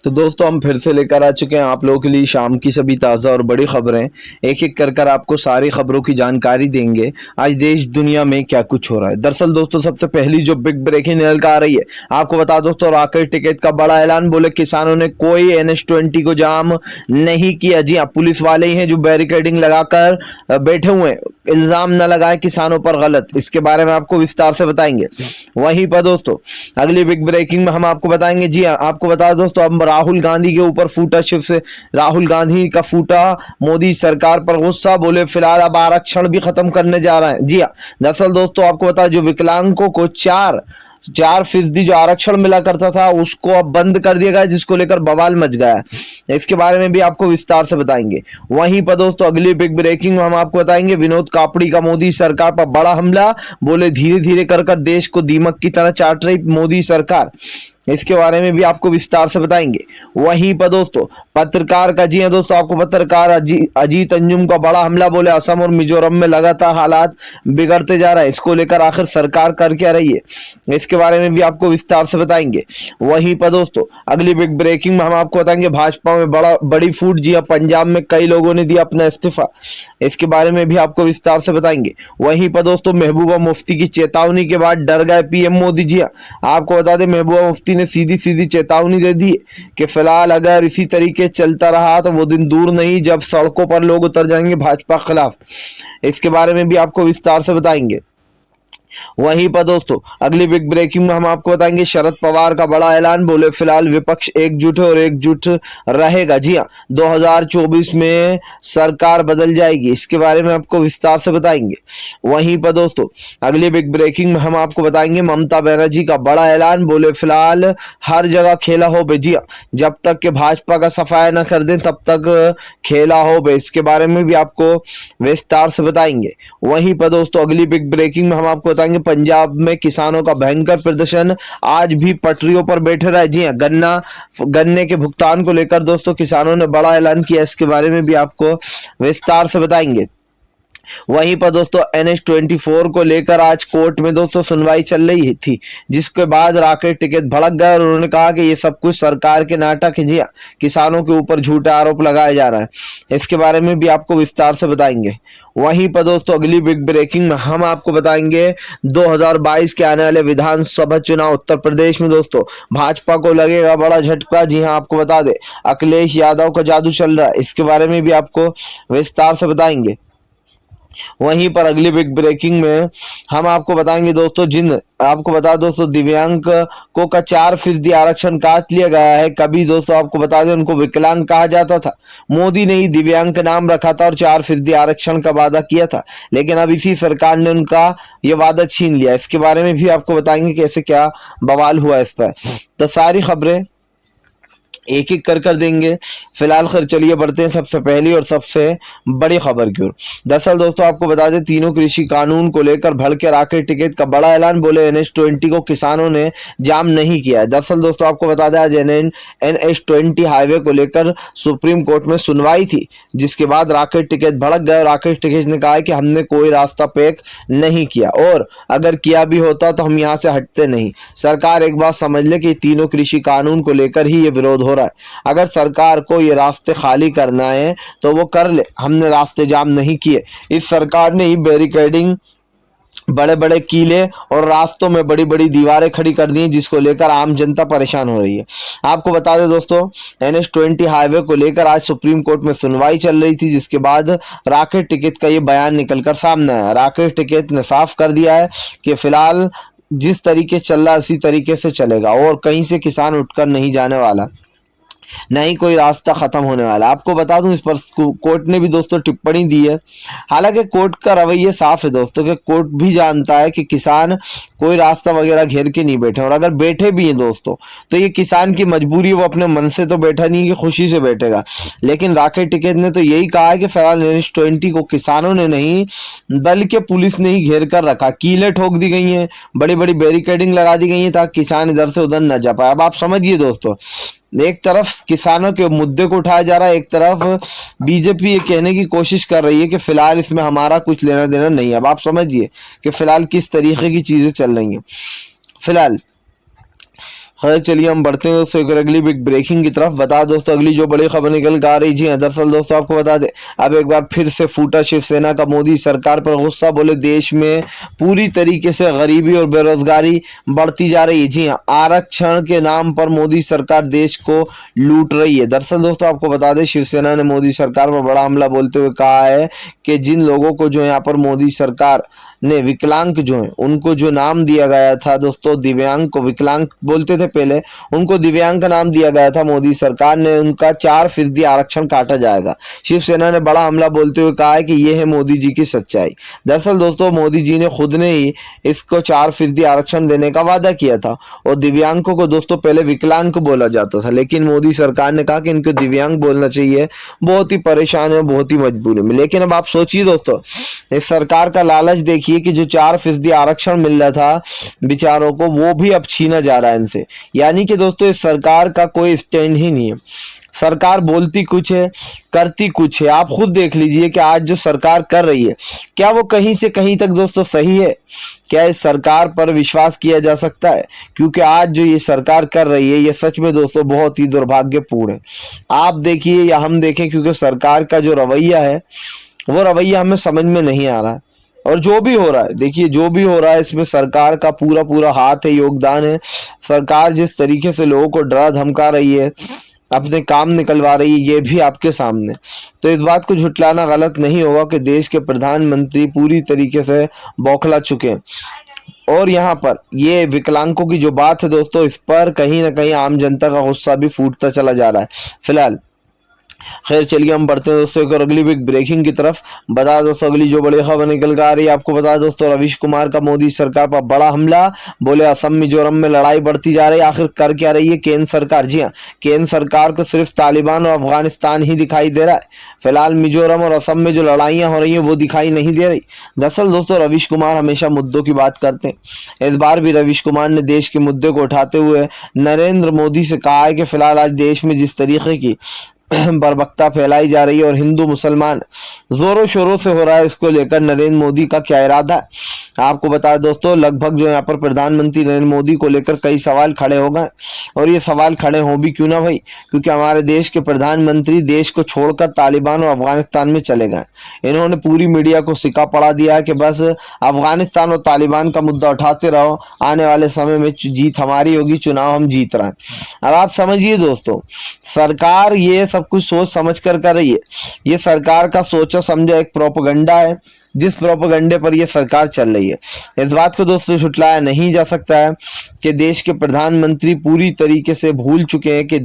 तो दोस्तों हम फिर से लेकर आ चुके हैं आप लोगों के लिए शाम की सभी ताज़ा और बड़ी खबरें। एक एक कर आपको सारी खबरों की जानकारी देंगे आज देश दुनिया में क्या कुछ हो रहा है। दरअसल दोस्तों सबसे पहली जो बिग ब्रेकिंग निकल कर आ रही है, आपको बता दोस्तों राकेट टिकट का बड़ा ऐलान। बोले किसानों ने कोई NH-20 को जाम नहीं किया। जी हाँ, पुलिस वाले ही हैं जो बैरिकेडिंग लगाकर बैठे हुए हैं। इल्जाम न लगाए किसानों पर गलत, इसके बारे में आपको विस्तार से बताएंगे। वहीं पर दोस्तों अगली बिग ब्रेकिंग में हम आपको बताएंगे। जी हाँ, आपको बता दोस्तों अब राहुल गांधी के ऊपर फूटा राहुल गांधी का फूटा मोदी सरकार पर गुस्सा। बोले फिलहाल अब आरक्षण भी खत्म करने जा रहे हैं। जी हाँ, दरअसल दोस्तों आपको बता जो विकलांगों को 4% जो आरक्षण मिला करता था उसको अब बंद कर दिया गया, जिसको लेकर बवाल मच गया है। इसके बारे में भी आपको विस्तार से बताएंगे। वहीं पर दोस्तों अगली बिग ब्रेकिंग में हम आपको बताएंगे विनोद कापड़ी का मोदी सरकार पर बड़ा हमला। बोले धीरे धीरे कर देश को दीमक की तरह चाट रही मोदी सरकार, इसके बारे में भी आपको विस्तार से बताएंगे। वहीं पर दोस्तों पत्रकार का, जी हां दोस्तों, आपको पत्रकार अजीत अंजुम का बड़ा हमला। बोले असम और मिजोरम में लगातार हालात बिगड़ते जा रहा है, इसको लेकर आखिर सरकार कर क्या रही है, इसके बारे में भी आपको विस्तार से बताएंगे। वहीं पर दोस्तों अगली बिग ब्रेकिंग में हम आपको बताएंगे भाजपा में बड़ी फूट। जी हां, पंजाब में कई लोगों ने दिया अपना इस्तीफा, इसके बारे में भी आपको विस्तार से बताएंगे। वहीं पर दोस्तों महबूबा मुफ्ती की चेतावनी के बाद डर गए PM मोदी। जी हां, आपको बता दें महबूबा मुफ्ती ने सीधी चेतावनी दे दी कि फिलहाल अगर इसी तरीके चलता रहा तो वो दिन दूर नहीं जब सड़कों पर लोग उतर जाएंगे भाजपा के खिलाफ, इसके बारे में भी आपको विस्तार से बताएंगे। वहीं पर दोस्तों अगली बिग ब्रेकिंग में हम आपको बताएंगे शरद पवार का बड़ा ऐलान। बोले फिलहाल विपक्ष एकजुट है और एकजुट रहेगा। जी हां, 2024 में सरकार बदल जाएगी, इसके बारे में आपको विस्तार से बताएंगे। वहीं पर दोस्तों अगली बिग ब्रेकिंग में हम आपको बताएंगे ममता बनर्जी का बड़ा ऐलान। बोले फिलहाल हर जगह खेला हो बे। जी हां, जब तक के भाजपा का सफाया न कर दें तब तक खेला हो बे, इसके बारे में भी आपको विस्तार से बताएंगे। वहीं पर दोस्तों अगली बिग ब्रेकिंग में हम आपको बताएंगे पंजाब में किसानों का भयंकर प्रदर्शन, आज भी पटरियों पर बैठे रहे। जी हां, गन्ने के भुगतान को लेकर दोस्तों किसानों ने बड़ा ऐलान किया, इसके बारे में भी आपको विस्तार से बताएंगे। वहीं पर दोस्तों NH-24 को लेकर आज कोर्ट में दोस्तों सुनवाई चल रही थी, जिसके बाद राकेट टिकट भड़क गए और उन्होंने कहा कि ये सब कुछ सरकार के नाटक है। जी किसानों के ऊपर झूठे आरोप लगाए जा रहा है, इसके बारे में भी आपको विस्तार से बताएंगे। वहीं पर दोस्तों अगली बिग ब्रेकिंग में हम आपको बताएंगे 2022 के आने वाले विधानसभा चुनाव उत्तर प्रदेश में दोस्तों भाजपा को लगेगा बड़ा झटका। जी हाँ, आपको बता दे अखिलेश यादव का जादू चल रहा है, इसके बारे में भी आपको विस्तार से बताएंगे। वहीं पर अगली बिग ब्रेकिंग में हम आपको बताएंगे दोस्तों आपको बता दोस्तों दिव्यांग को का 4% आरक्षण काट लिया गया है। कभी दोस्तों आपको बता दें उनको विकलांग कहा जाता था, मोदी ने ही दिव्यांग का नाम रखा था और 4% आरक्षण का वादा किया था, लेकिन अब इसी सरकार ने उनका ये वादा छीन लिया, इसके बारे में भी आपको बताएंगे कैसे क्या बवाल हुआ इस पर। तो सारी खबरें एक एक कर देंगे। फिलहाल खैर चलिए बढ़ते हैं सबसे पहली और सबसे बड़ी खबर की ओर। दरअसल दोस्तों आपको बता दें तीनों कृषि कानून को लेकर भड़के राकेट टिकट का बड़ा ऐलान। बोले NH-20 को किसानों ने जाम नहीं किया है। दरअसल दोस्तों आपको बता दें आज NH-20 हाईवे को लेकर सुप्रीम कोर्ट में सुनवाई थी, जिसके बाद राकेट टिकट भड़क गए। राकेट टिकट ने कहा कि हमने कोई रास्ता पैक नहीं किया और अगर किया भी होता तो हम यहाँ से हटते नहीं। सरकार एक बात समझ ले कि तीनों कृषि कानून को लेकर ही ये विरोध हो रहा है। अगर सरकार को ये रास्ते खाली करना है तो वो कर ले, हमने रास्ते जाम नहीं किए। इस सरकार ने ही बैरिकेडिंग, बड़े बड़े कीले और रास्तों में बड़ी बड़ी दीवारें खड़ी कर दी, जिसको लेकर आम जनता परेशान हो रही है। आपको बता दें दोस्तों NH-20 हाईवे को लेकर आज सुप्रीम कोर्ट में सुनवाई चल रही थी, जिसके बाद राकेट टिकट का ये बयान निकलकर सामने आया। राकेट टिकट ने साफ कर दिया है कि फिलहाल जिस तरीके चल रहा है उसी तरीके से चलेगा और कहीं से किसान उठकर नहीं जाने वाला, नहीं कोई रास्ता खत्म होने वाला। आपको बता दूं इस पर कोर्ट ने भी दोस्तों टिप्पणी दी है। हालांकि कोर्ट का रवैया साफ है दोस्तों कि कोर्ट भी जानता है कि किसान कोई रास्ता वगैरह घेर के नहीं बैठे, और अगर बैठे भी हैं दोस्तों तो ये किसान की मजबूरी है, वो अपने मन से तो बैठा नहीं कि खुशी से बैठेगा। लेकिन राकेट टिकट ने तो यही कहा है कि फिलहाल NH-20 को किसानों ने नहीं बल्कि पुलिस ने ही घेर कर रखा, कीलें ठोक दी गई हैं, बड़ी बड़ी बैरिकेडिंग लगा दी गई है ताकि किसान इधर से उधर न जा पाए। अब आप समझिए दोस्तों, एक तरफ किसानों के मुद्दे को उठाया जा रहा है, एक तरफ बीजेपी ये कहने की कोशिश कर रही है कि फिलहाल इसमें हमारा कुछ लेना देना नहीं है। अब आप समझिए कि फिलहाल किस तरीके की चीजें चल रही हैं। फिलहाल खैर चलिए हम बढ़ते हैं दोस्तों एक अगली बिग ब्रेकिंग की तरफ। बता दोस्तों अगली जो बड़ी खबर निकल कर आ रही जी हाँ, दरअसल दोस्तों आपको बता दें अब एक बार फिर से फूटा शिवसेना का मोदी सरकार पर गुस्सा। बोले देश में पूरी तरीके से गरीबी और बेरोजगारी बढ़ती जा रही है। जी हाँ, आरक्षण के नाम पर मोदी सरकार देश को लूट रही है। दरअसल दोस्तों आपको बता दें शिवसेना ने मोदी सरकार पर बड़ा हमला बोलते हुए कहा है कि जिन लोगों को जो यहाँ पर मोदी सरकार ने विकलांग जो है उनको जो नाम दिया गया था दोस्तों, दिव्यांग को विकलांग बोलते थे पहले, उनको दिव्यांग का नाम दिया गया था, मोदी सरकार ने उनका 4% आरक्षण काटा जाएगा। शिवसेना ने बड़ा हमला बोलते हुए कहा है कि यह है मोदी जी की सच्चाई। दरअसल दोस्तों मोदी जी ने खुद ने ही इसको 4% आरक्षण देने का वादा किया था और दिव्यांगों को दोस्तों पहले विकलांग बोला जाता था, लेकिन मोदी सरकार ने कहा कि इनको दिव्यांग बोलना चाहिए। बहुत ही परेशान है, बहुत ही मजबूरी में। लेकिन अब आप सोचिए दोस्तों इस सरकार का लालच देखिए कि जो 4% आरक्षण मिल रहा था बेचारों को वो भी अब छीना जा रहा है इनसे। यानी कि दोस्तों इस सरकार का कोई स्टैंड ही नहीं है। सरकार बोलती कुछ है करती कुछ है। आप खुद देख लीजिए कि आज जो सरकार कर रही है क्या वो कहीं से कहीं तक दोस्तों सही है? क्या इस सरकार पर विश्वास किया जा सकता है? क्योंकि आज जो ये सरकार कर रही है ये सच में दोस्तों बहुत ही दुर्भाग्यपूर्ण है। आप देखिए या हम देखें, क्योंकि सरकार का जो रवैया है वो रवैया हमें समझ में नहीं आ रहा है। और जो भी हो रहा है देखिए, जो भी हो रहा है इसमें सरकार का पूरा पूरा हाथ है, योगदान है। सरकार जिस तरीके से लोगों को डरा धमका रही है, अपने काम निकलवा रही है, ये भी आपके सामने। तो इस बात को झुटलाना गलत नहीं होगा कि देश के प्रधानमंत्री पूरी तरीके से बौखला चुके हैं। और यहाँ पर ये विकलांगों की जो बात है दोस्तों, इस पर कहीं ना कहीं आम जनता का गुस्सा भी फूटता चला जा रहा है फिलहाल। खैर चलिए हम बढ़ते हैं दोस्तों एक और अगली बिग ब्रेकिंग की तरफ। बता दोस्तों अगली जो बड़ी खबर निकल कर आ रही है, आपको बता दोस्तों रवीश कुमार का मोदी सरकार पर बड़ा हमला। बोले असम मिजोरम में लड़ाई बढ़ती जा रही है, आखिर कर क्या रही है केंद्र सरकार? जी हाँ, केंद्र सरकार को सिर्फ तालिबान और अफगानिस्तान ही दिखाई दे रहा है। फिलहाल मिजोरम और असम में जो लड़ाइयाँ हो रही है वो दिखाई नहीं दे रही। दरअसल दोस्तों रवीश कुमार हमेशा मुद्दों की बात करते हैं। इस बार भी रवीश कुमार ने देश के मुद्दे को उठाते हुए नरेंद्र मोदी से कहा है कि फिलहाल आज देश में जिस तरीके की बर्बरता फैलाई जा रही है और हिंदू मुसलमान जोरों शोरों से हो रहा है, उसको लेकर नरेंद्र मोदी का क्या इरादा है? आपको बता दोस्तों लगभग जो यहाँ पर प्रधानमंत्री नरेंद्र मोदी को लेकर कई सवाल खड़े हो गए। और ये सवाल खड़े हो भी क्यों ना भाई, क्योंकि हमारे देश के प्रधानमंत्री देश को छोड़कर तालिबान और अफगानिस्तान में चले गए। इन्होंने पूरी मीडिया को सिक्का पड़ा दिया है कि बस अफगानिस्तान और तालिबान का मुद्दा उठाते रहो, आने वाले समय में जीत हमारी होगी, चुनाव हम जीत रहे हैं। अब आप समझिए दोस्तों सरकार ये सब कुछ सोच समझ कर रही है। ये सरकार का सोचा समझा एक प्रोपेगेंडा है जिस प्रोपेगेंडे पर यह सरकार चल रही है। इस बात को दोस्तों छुटलाया नहीं जा सकता है कि देश के प्रधानमंत्री पूरी तरीके से भूल चुके हैं कि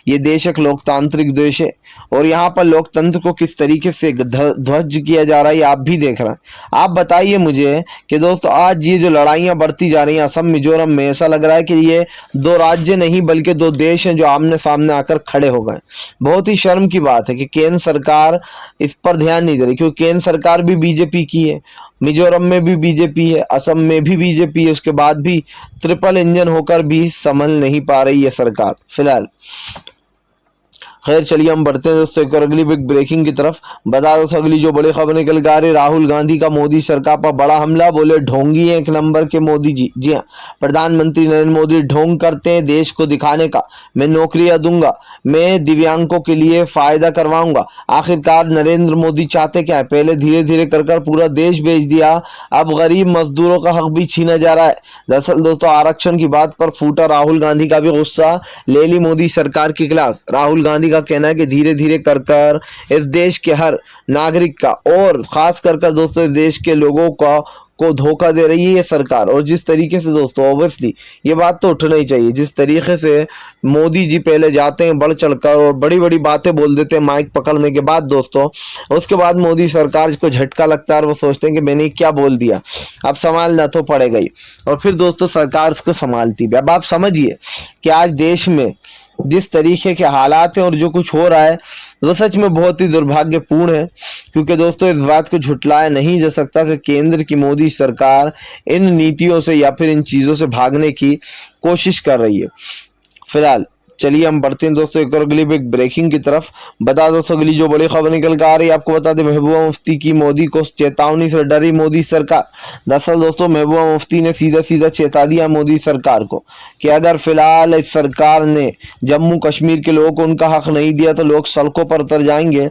ये देश एक लोकतांत्रिक देश है और यहाँ पर लोकतंत्र को किस तरीके से ध्वस्त किया जा रहा है आप भी देख रहे हैं। आप बताइए मुझे कि दोस्तों आज ये जो लड़ाइयाँ बढ़ती जा रही हैं असम मिजोरम में, ऐसा लग रहा है कि ये दो राज्य नहीं बल्कि दो देश हैं जो आमने सामने आकर खड़े हो गए। बहुत ही शर्म की बात है कि केंद्र सरकार इस पर ध्यान नहीं दे रही, क्योंकि केंद्र सरकार भी बीजेपी की है, मिजोरम में भी बीजेपी है, असम में भी बीजेपी है, उसके बाद भी ट्रिपल इंजन होकर भी संभल नहीं पा रही है सरकार फिलहाल। खैर चलिए हम बढ़ते हैं दोस्तों एक और अगली बिग ब्रेकिंग की तरफ। बता दो अगली जो बड़ी खबर निकल कर आ रही, राहुल गांधी का मोदी सरकार पर बड़ा हमला। बोले ढोंगी है एक नंबर के मोदी जी। जी हाँ, प्रधानमंत्री नरेंद्र मोदी ढोंग करते हैं देश को दिखाने का, मैं नौकरियां दूंगा, मैं दिव्यांगों के लिए फायदा करवाऊंगा। आखिरकार नरेंद्र मोदी चाहते क्या है? पहले धीरे धीरे कर पूरा देश बेच दिया, अब गरीब मजदूरों का हक भी छीना जा रहा है। दरअसल दोस्तों आरक्षण की बात पर फूटा राहुल गांधी का भी गुस्सा, ले ली मोदी सरकार की क्लास। राहुल गांधी का कहना है कि धीरे धीरे कर इस देश के हर नागरिक का और खास कर दोस्तों इस देश के लोगों को धोखा दे रही है ये सरकार। और जिस तरीके से दोस्तों ऑब्वियसली ये बात तो उठना ही चाहिए, जिस तरीके से मोदी जी पहले जाते हैं बढ़ चढ़कर और बड़ी बड़ी बातें बोल देते हैं माइक पकड़ने के बाद दोस्तों, उसके बाद मोदी सरकार को झटका लगता है और वो सोचते हैं कि मैंने क्या बोल दिया, अब संभालना तो पड़ेगा ही। और फिर दोस्तों सरकार उसको संभालती भी। अब आप समझिए कि आज देश में जिस तरीके के हालात हैं और जो कुछ हो रहा है वो सच में बहुत ही दुर्भाग्यपूर्ण है, क्योंकि दोस्तों इस बात को झुटलाया नहीं जा सकता कि केंद्र की मोदी सरकार इन नीतियों से या फिर इन चीज़ों से भागने की कोशिश कर रही है फिलहाल। चलिए हम बढ़ते हैं दोस्तों एक और अगली बिग ब्रेकिंग की तरफ। बता दोस्तों अगली जो बड़ी खबर निकल कर आ रही है, आपको बता दें महबूबा मुफ्ती की मोदी को चेतावनी से डरी मोदी सरकार। दरअसल दोस्तों महबूबा मुफ्ती ने सीधा सीधा चेता दिया मोदी सरकार को कि अगर फिलहाल इस सरकार ने जम्मू कश्मीर के लोगों को उनका हक नहीं दिया तो लोग सड़कों पर उतर जाएंगे,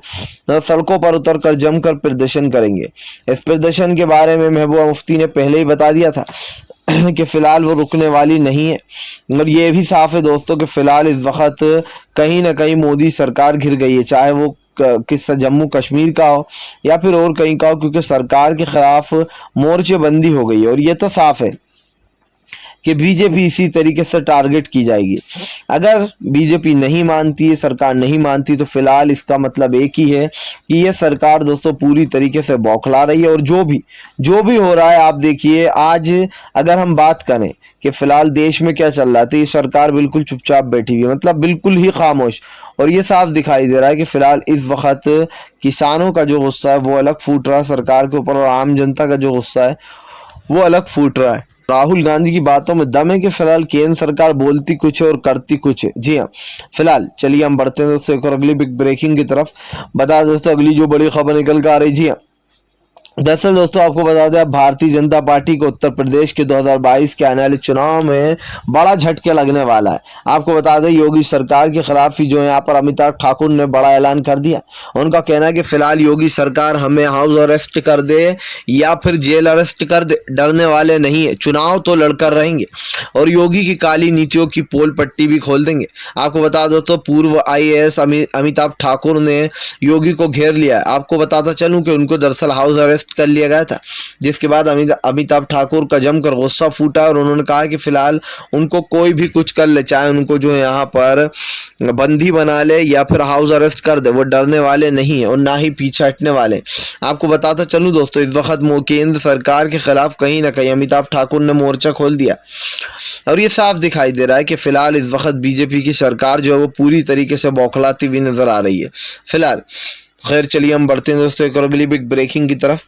सड़कों पर उतर कर जमकर प्रदर्शन करेंगे। इस प्रदर्शन के बारे में महबूबा मुफ्ती ने पहले ही बता दिया था कि फिलहाल वो रुकने वाली नहीं है। और ये भी साफ है दोस्तों कि फिलहाल इस वक्त कहीं ना कहीं मोदी सरकार घिर गई है, चाहे वो किस जम्मू कश्मीर का हो या फिर और कहीं का हो, क्योंकि सरकार के खिलाफ मोर्चेबंदी हो गई है। और ये तो साफ है कि बीजेपी इसी तरीके से टारगेट की जाएगी। अगर बीजेपी नहीं मानती है, सरकार नहीं मानती, तो फिलहाल इसका मतलब एक ही है कि ये सरकार दोस्तों पूरी तरीके से बौखला रही है। और जो भी हो रहा है, आप देखिए आज अगर हम बात करें कि फिलहाल देश में क्या चल रहा है, तो ये सरकार बिल्कुल चुपचाप बैठी हुई है, मतलब बिल्कुल ही खामोश। और ये साफ दिखाई दे रहा है कि फिलहाल इस वक्त किसानों का जो गुस्सा है वो अलग फूट रहा है सरकार के ऊपर, और आम जनता का जो गुस्सा है वो अलग फूट रहा है। राहुल गांधी की बातों में दम है कि फिलहाल केंद्र सरकार बोलती कुछ है और करती कुछ है। जी हाँ, फिलहाल चलिए हम बढ़ते हैं दोस्तों एक और अगली बिग ब्रेकिंग की तरफ। बता दोस्तों अगली जो बड़ी खबर निकल कर आ रही, जी हाँ, दरअसल दोस्तों आपको बता दें भारतीय जनता पार्टी को उत्तर प्रदेश के 2022 के आने वाले चुनाव में बड़ा झटके लगने वाला है। आपको बता दें योगी सरकार के खिलाफ ही जो है यहाँ पर अमिताभ ठाकुर ने बड़ा ऐलान कर दिया। उनका कहना है कि फिलहाल योगी सरकार हमें हाउस अरेस्ट कर दे या फिर जेल अरेस्ट कर दे, डरने वाले नहीं है, चुनाव तो लड़कर रहेंगे और योगी की काली नीतियों की पोल पट्टी भी खोल देंगे। आपको बता दो तो पूर्व IAS अमिताभ ठाकुर ने योगी को घेर लिया है। आपको बताता चलूं कि उनको दरअसल हाउस अरेस्ट कर लिया गया था, जिसके बाद अमिताभ ठाकुर का जमकर गुस्सा फूटा और उन्होंने कहा कि फिलहाल उनको कोई भी कुछ कर ले, चाहे उनको जो है यहाँ पर बंदी बना ले या फिर हाउस अरेस्ट कर दे, वो डरने वाले नहीं है और ना ही पीछे हटने वाले। आपको बताता चलूं दोस्तों इस वक्त केंद्र सरकार के खिलाफ कहीं ना कहीं अमिताभ ठाकुर ने मोर्चा खोल दिया और ये साफ दिखाई दे रहा है कि फिलहाल इस वक्त बीजेपी की सरकार जो है वो पूरी तरीके से बौखलाती हुई नजर आ रही है फिलहाल। खैर चलिए हम बढ़ते हैं दोस्तों एक और अगली बिग ब्रेकिंग की तरफ।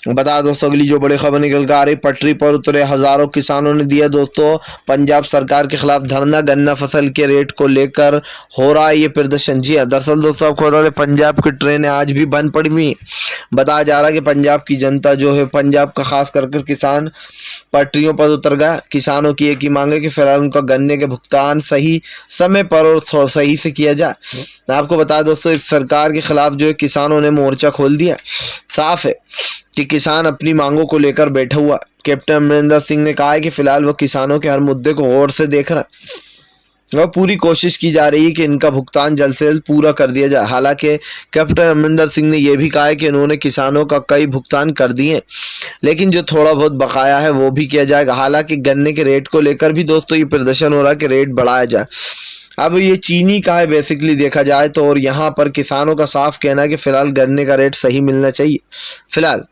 बता दोस्तों अगली जो बड़ी खबर निकल कर आ रही, पटरी पर उतरे हजारों किसानों ने दिया दोस्तों पंजाब सरकार के खिलाफ धरना। गन्ना फसल के रेट को लेकर हो रहा है ये प्रदर्शन। जी दरअसल दोस्तों आपको बता दें पंजाब की ट्रेनें आज भी बंद पड़ी हुई। बताया जा रहा है कि पंजाब की जनता जो है, पंजाब का खास कर किसान पटरियों पर उतर गया। किसानों की एक ही मांग है कि फिलहाल उनका गन्ने के भुगतान सही समय पर और सही से किया जाए। आपको बता दोस्तों इस सरकार के खिलाफ जो है किसानों ने मोर्चा खोल दिया। साफ है कि किसान अपनी मांगों को लेकर बैठा हुआ। कैप्टन अमरिंदर सिंह ने कहा है कि फिलहाल वो किसानों के हर मुद्दे को गौर से देख रहा है और पूरी कोशिश की जा रही है कि इनका भुगतान जल्द से जल्द पूरा कर दिया जाए। हालांकि कैप्टन अमरिंदर सिंह ने यह भी कहा है कि उन्होंने किसानों का कई भुगतान कर दिए, लेकिन जो थोड़ा बहुत बकाया है वो भी किया जाएगा। हालांकि गन्ने के रेट को लेकर भी दोस्तों ये प्रदर्शन हो रहा है कि रेट बढ़ाया जाए। अब ये चीनी का है बेसिकली देखा जाए तो, और यहाँ पर किसानों का साफ कहना है कि फिलहाल गन्ने का रेट सही मिलना चाहिए फिलहाल।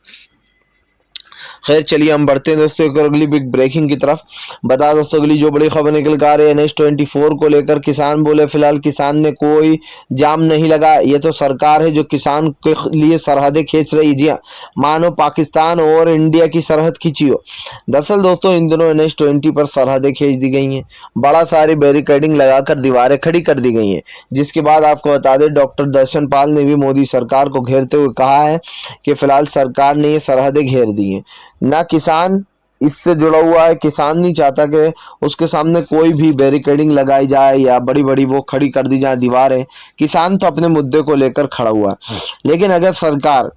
खैर चलिए हम बढ़ते हैं दोस्तों एक और अगली बिग ब्रेकिंग की तरफ। बता दोस्तों अगली जो बड़ी खबर निकल कर आ रही है NH-24 को लेकर किसान बोले फिलहाल किसान ने कोई जाम नहीं लगा, ये तो सरकार है जो किसान के लिए सरहदें खींच रही। जी हाँ, मानो पाकिस्तान और इंडिया की सरहद खींची हो। दरअसल दोस्तों इन दिनों NH-20 पर सरहदें खींच दी गई हैं, बड़ा सारी बैरिकेडिंग लगाकर दीवारें खड़ी कर दी गई हैं। जिसके बाद आपको बता दें डॉक्टर दर्शन पाल ने भी मोदी सरकार को घेरते हुए कहा है कि फिलहाल सरकार ने ये सरहदें घेर दी हैं। ना किसान इससे जुड़ा हुआ है, किसान नहीं चाहता कि उसके सामने कोई भी बैरिकेडिंग लगाई जाए या बड़ी बड़ी वो खड़ी कर दी जाए दीवारें। किसान तो अपने मुद्दे को लेकर खड़ा हुआ है, लेकिन अगर सरकार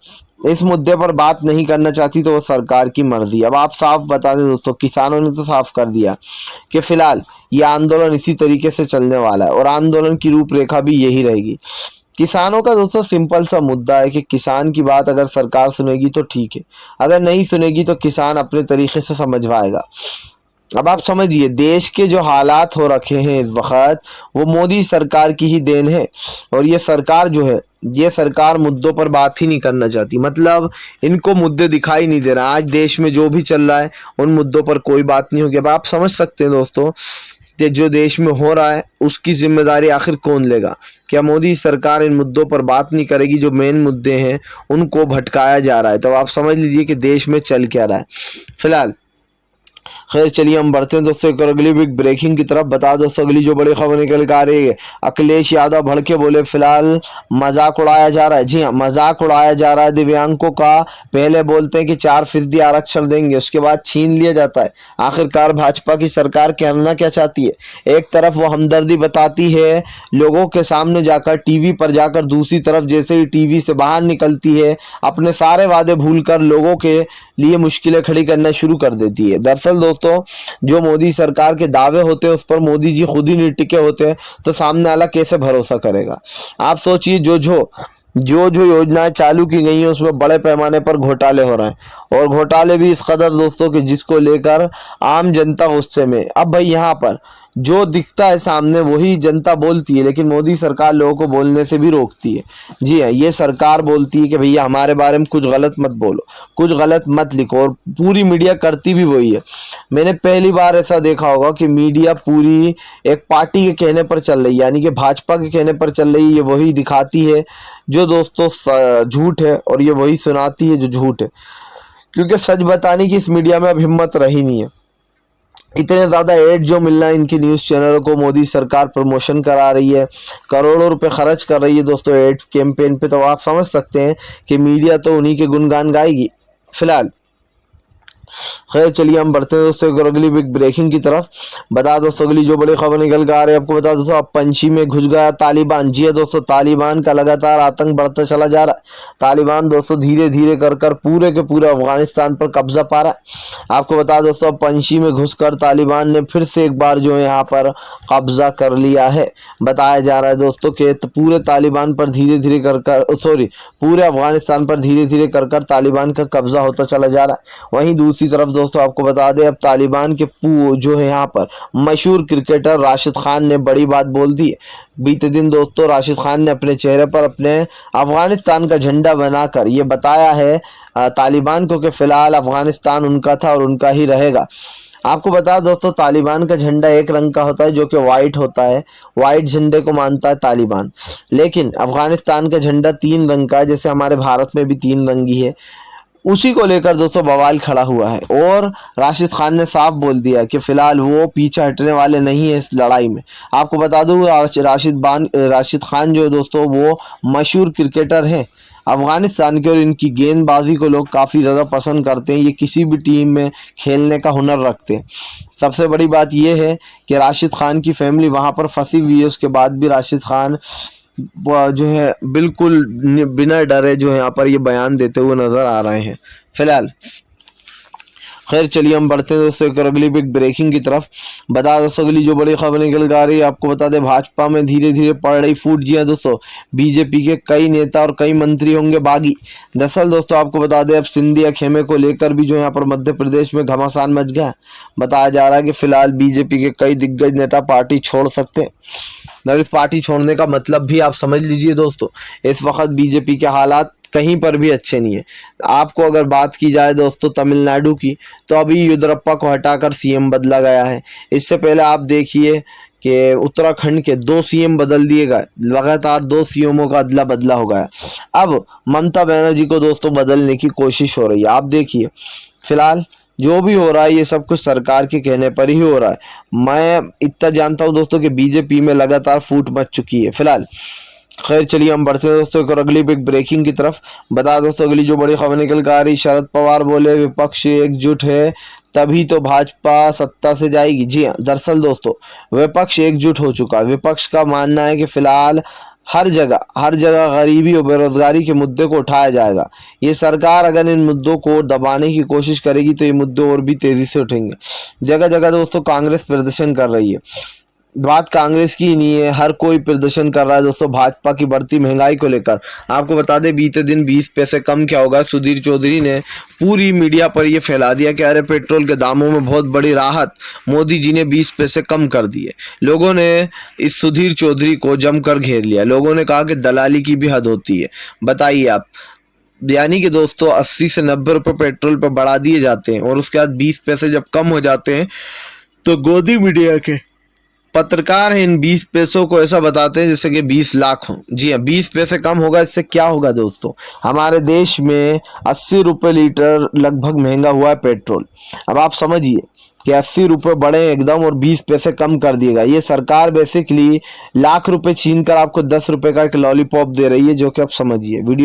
इस मुद्दे पर बात नहीं करना चाहती तो वो सरकार की मर्जी। अब आप साफ बता दें दोस्तों, किसानों ने तो साफ कर दिया कि फिलहाल ये आंदोलन इसी तरीके से चलने वाला है और आंदोलन की रूपरेखा भी यही रहेगी। किसानों का दोस्तों सिंपल सा मुद्दा है कि किसान की बात अगर सरकार सुनेगी तो ठीक है, अगर नहीं सुनेगी तो किसान अपने तरीके से समझवाएगा। अब आप समझिए देश के जो हालात हो रखे हैं इस वक्त वो मोदी सरकार की ही देन है और ये सरकार जो है, ये सरकार मुद्दों पर बात ही नहीं करना चाहती, मतलब इनको मुद्दे दिखाई नहीं दे रहा। आज देश में जो भी चल रहा है उन मुद्दों पर कोई बात नहीं होगी। अब आप समझ सकते हैं दोस्तों कि जो देश में हो रहा है उसकी जिम्मेदारी आखिर कौन लेगा। क्या मोदी सरकार इन मुद्दों पर बात नहीं करेगी, जो मेन मुद्दे हैं उनको भटकाया जा रहा है। तो आप समझ लीजिए कि देश में चल क्या रहा है फिलहाल। खैर चलिए हम बढ़ते हैं दोस्तों एक और अगली बिग ब्रेकिंग की तरफ। बता दोस्तों अगली जो बड़ी खबर निकल के आ रही है, अखिलेश यादव भड़के बोले फिलहाल मजाक उड़ाया जा रहा है। जी हाँ, मजाक उड़ाया जा रहा है दिव्यांगों का। पहले बोलते हैं कि 4% आरक्षण देंगे, उसके बाद छीन लिया जाता है। आखिरकार भाजपा की सरकार कहना क्या चाहती है? एक तरफ वो हमदर्दी बताती है लोगों के सामने जाकर, टीवी पर जाकर, दूसरी तरफ जैसे ही टीवी से बाहर निकलती है अपने सारे वादे भूलकर लोगों के लिए मुश्किलें खड़ी करना शुरू कर देती है। दरअसल दोस्तों जो मोदी सरकार के दावे होते हैं उस पर मोदी जी खुद ही नहीं टिके होते हैं, तो सामने वाला कैसे भरोसा करेगा? आप सोचिए जो योजनाएं चालू की गई हैं उसमें बड़े पैमाने पर घोटाले हो रहे हैं, और घोटाले भी इस कदर दोस्तों कि जिसको लेकर आम जनता गुस्से में। अब भाई यहाँ पर जो दिखता है सामने वही जनता बोलती है, लेकिन मोदी सरकार लोगों को बोलने से भी रोकती है। जी हाँ, ये सरकार बोलती है कि भैया हमारे बारे में कुछ गलत मत बोलो, कुछ गलत मत लिखो, और पूरी मीडिया करती भी वही है। मैंने पहली बार ऐसा देखा होगा कि मीडिया पूरी एक पार्टी के कहने पर चल रही है, यानी कि भाजपा के कहने पर चल रही है। ये वही दिखाती है जो दोस्तों झूठ है, और ये वही सुनाती है जो झूठ है, क्योंकि सच बताने की इस मीडिया में अब हिम्मत रही नहीं है। इतने ज़्यादा एड जो मिल रहा है इनकी न्यूज़ चैनलों को, मोदी सरकार प्रमोशन करा रही है, करोड़ों रुपए खर्च कर रही है दोस्तों एड कैंपेन पे, तो आप समझ सकते हैं कि मीडिया तो उन्हीं के गुणगान गाएगी फिलहाल। खैर चलिए हम बढ़ते हैं दोस्तों एक अगली बिग ब्रेकिंग की तरफ। बता दोस्तों अगली जो बड़ी खबर निकल कर आ रही है आपको बता दोस्तों, अब पंची में घुस गया तालिबान। जी है दोस्तों, तालिबान का लगातार आतंक बढ़ता चला जा रहा है। तालिबान दोस्तों धीरे धीरे कर पूरे के पूरे अफगानिस्तान पर कब्जा पा रहा है। आपको बता दोस्तों अब पंची में घुसकर तालिबान ने फिर से एक बार जो है यहाँ पर कब्जा कर लिया है। बताया जा रहा है दोस्तों कि पूरे तालिबान पर धीरे धीरे पूरे अफगानिस्तान पर धीरे धीरे कर तालिबान का कब्जा होता चला जा रहा है। वहीं दूसरी तरफ दोस्तों आपको बता दें अब तालिबान के जो है यहाँ पर मशहूर क्रिकेटर राशिद खान ने बड़ी बात बोल दी है। बीते दिन दोस्तों राशिद खान ने अपने चेहरे पर अपने अफगानिस्तान का झंडा बनाकर ये बताया है तालिबान को कि फिलहाल अफगानिस्तान उनका था और उनका ही रहेगा। आपको बता दोस्तों तालिबान का झंडा एक रंग का होता है जो कि वाइट होता है, वाइट झंडे को मानता है तालिबान। लेकिन अफगानिस्तान का झंडा 3 रंग का है, जैसे हमारे भारत में भी 3 रंगी है। उसी को लेकर दोस्तों बवाल खड़ा हुआ है, और राशिद खान ने साफ बोल दिया कि फिलहाल वो पीछे हटने वाले नहीं है इस लड़ाई में। आपको बता दूं राशिद खान जो दोस्तों वो मशहूर क्रिकेटर हैं अफगानिस्तान के, और इनकी गेंदबाजी को लोग काफ़ी ज़्यादा पसंद करते हैं। ये किसी भी टीम में खेलने का हुनर रखते हैं। सबसे बड़ी बात यह है कि राशिद खान की फैमिली वहाँ पर फंसी हुई है, उसके बाद भी राशिद खान जो है बिल्कुल बिना डरे जो है यहाँ पर ये बयान देते हुए नजर आ रहे हैं फिलहाल। खैर चलिए हम बढ़ते हैं दोस्तों एक अगली बिग ब्रेकिंग की तरफ। बता दोस्तों अगली जो बड़ी खबर निकल कर आ रही है आपको बता दें, भाजपा में धीरे धीरे पड़ रही फूट। जी हाँ दोस्तों, बीजेपी के कई नेता और कई मंत्री होंगे बागी। दरअसल दोस्तों आपको बता दें अब सिंधिया खेमे को लेकर भी जो यहाँ पर मध्य प्रदेश में घमासान मच गया। बताया जा रहा है कि फिलहाल बीजेपी के कई दिग्गज नेता पार्टी छोड़ सकते हैं। इस पार्टी छोड़ने का मतलब भी आप समझ लीजिए दोस्तों, इस वक्त बीजेपी के हालात कहीं पर भी अच्छे नहीं है। आपको अगर बात की जाए दोस्तों तमिलनाडु की, तो अभी येदियुरप्पा को हटाकर सीएम बदला गया है। इससे पहले आप देखिए कि उत्तराखंड के 2 सीएम बदल दिए गए, लगातार 2 सीएमओ का अदला बदला हो गया। अब ममता बनर्जी को दोस्तों बदलने की कोशिश हो रही है। आप देखिए फिलहाल जो भी हो रहा है ये सब कुछ सरकार के कहने पर ही हो रहा है। मैं इतना जानता हूं दोस्तों कि बीजेपी में लगातार फूट मच चुकी है फिलहाल। खैर चलिए हम बढ़ते हैं दोस्तों एक और अगली बिग ब्रेकिंग की तरफ। बता दोस्तों अगली जो बड़ी खबर निकल कर आ रही, शरद पवार बोले विपक्ष एकजुट है तभी तो भाजपा सत्ता से जाएगी। जी हाँ, दरअसल दोस्तों विपक्ष एकजुट हो चुका है। विपक्ष का मानना है कि फिलहाल हर जगह गरीबी और बेरोजगारी के मुद्दे को उठाया जाएगा। ये सरकार अगर इन मुद्दों को दबाने की कोशिश करेगी तो ये मुद्दे और भी तेजी से उठेंगे। जगह जगह दोस्तों कांग्रेस प्रदर्शन कर रही है। बात कांग्रेस की नहीं है, हर कोई प्रदर्शन कर रहा है दोस्तों भाजपा की बढ़ती महंगाई को लेकर। आपको बता दें बीते दिन 20 पैसे कम क्या होगा, सुधीर चौधरी ने पूरी मीडिया पर यह फैला दिया कि अरे पेट्रोल के दामों में बहुत बड़ी राहत, मोदी जी ने 20 पैसे कम कर दिए। लोगों ने इस सुधीर चौधरी को जमकर घेर लिया। लोगों ने कहा कि दलाली की भी हद होती है। बताइए आप, यानी कि दोस्तों 80 से 90 रुपये पेट्रोल पर बढ़ा दिए जाते हैं और उसके बाद 20 पैसे जब कम हो जाते हैं तो गोदी मीडिया के पत्रकार है इन 20 पैसों को ऐसा बताते हैं जैसे कि 20 लाख हो। जी हाँ, 20 पैसे कम होगा, इससे क्या होगा दोस्तों, हमारे देश में 80 रुपये लीटर लगभग महंगा हुआ है पेट्रोल। अब आप समझिए कि 80 रुपये बढ़े एकदम और 20 पैसे कम कर दिएगा। ये सरकार बेसिकली लाख रुपए छीन कर आपको 10 रुपए का एक लॉलीपॉप दे रही है, जो कि आप समझिए। वीडियो